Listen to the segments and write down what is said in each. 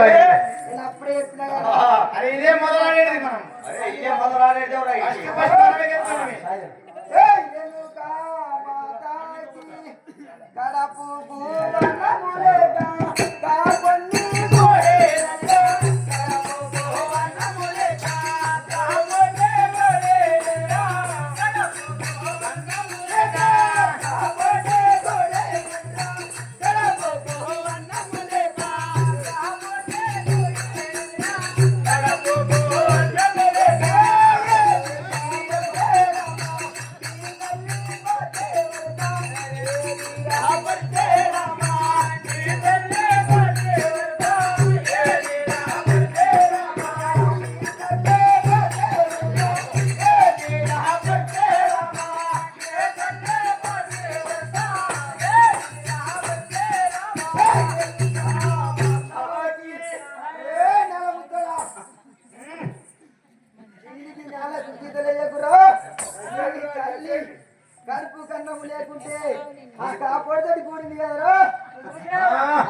అప్పుడే చెప్పినా అరే ఇదే మొదలాడేది మనం. అరే ఇదే మొదలాడేది కడపు కడుపు కన్నము లేకుంటే ఆ కాపాడుతోటి కూడింది కదరా.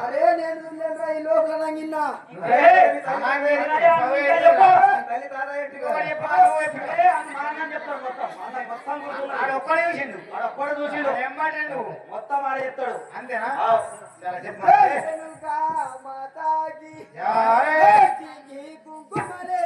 అరే నేను చూడలేనురా ఈ లోపల నంగిన్నా మొత్తం ఆడ చెప్తాడు. అంతేనా? మాతాకి కుంకుమలే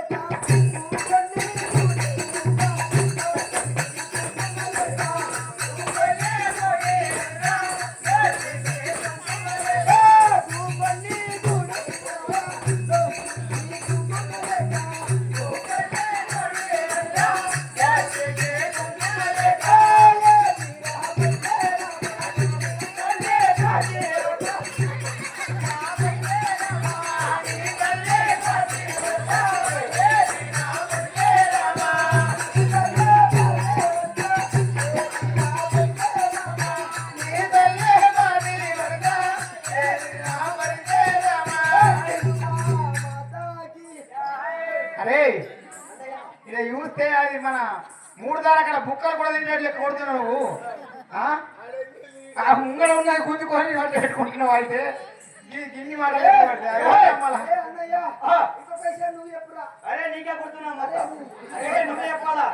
అరే ఇలా చూస్తే అది మన మూడు దాని అక్కడ బుక్కలు కూడా తింటే కొడుతున్నావు నువ్వు. ఆ ముంగడ ఉన్నది గుంజుకొని పెట్టుకుంటున్నావు. అయితే గిన్ని మాటలు అరే నీకే గుర్తున్నా మొత్తం. అరే నువ్వే చెప్పాలా?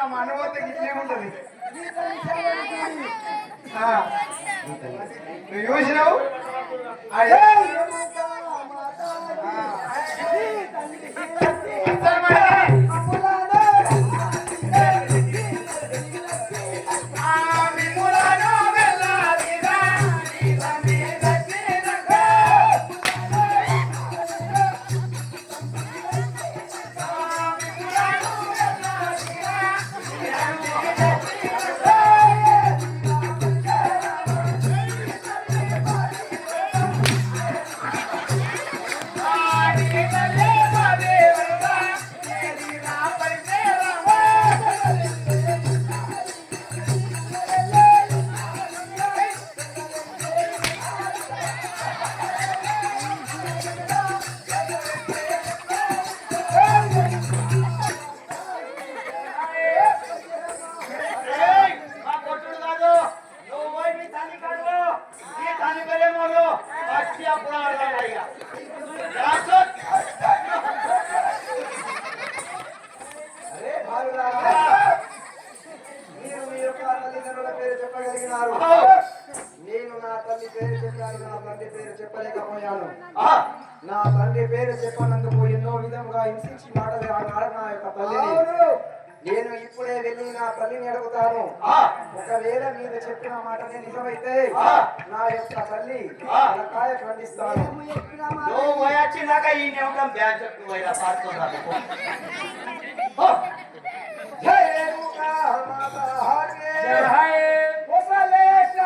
మన అనుభూతి ఇట్లేముంటది. నువ్వు చూసినావు నేను నా తల్లి పేరు చెప్పాను, నా తండ్రి పేరు చెప్పలేకపోయాను. నా తండ్రి పేరు చెప్పనందుకు ఎన్నో విధంగా హింసించి మాటలు ఆడ నా యొక్క తల్లిని నేను ఇప్పుడే వెళ్ళి నా తల్లిని అడుగుతాను. ఒకవేళ మీరు చెప్పిన మాటనే నిజమైతే నా యొక్క తల్లి కాయ ఖండిస్తాను. నువ్వు పోయొచ్చినాక ఈ నెమ్మకం బ్యాచ్ పోయినా పాడుతున్నారు. జై రేణుకా మాతా హరే జై హై. కొసలేశ.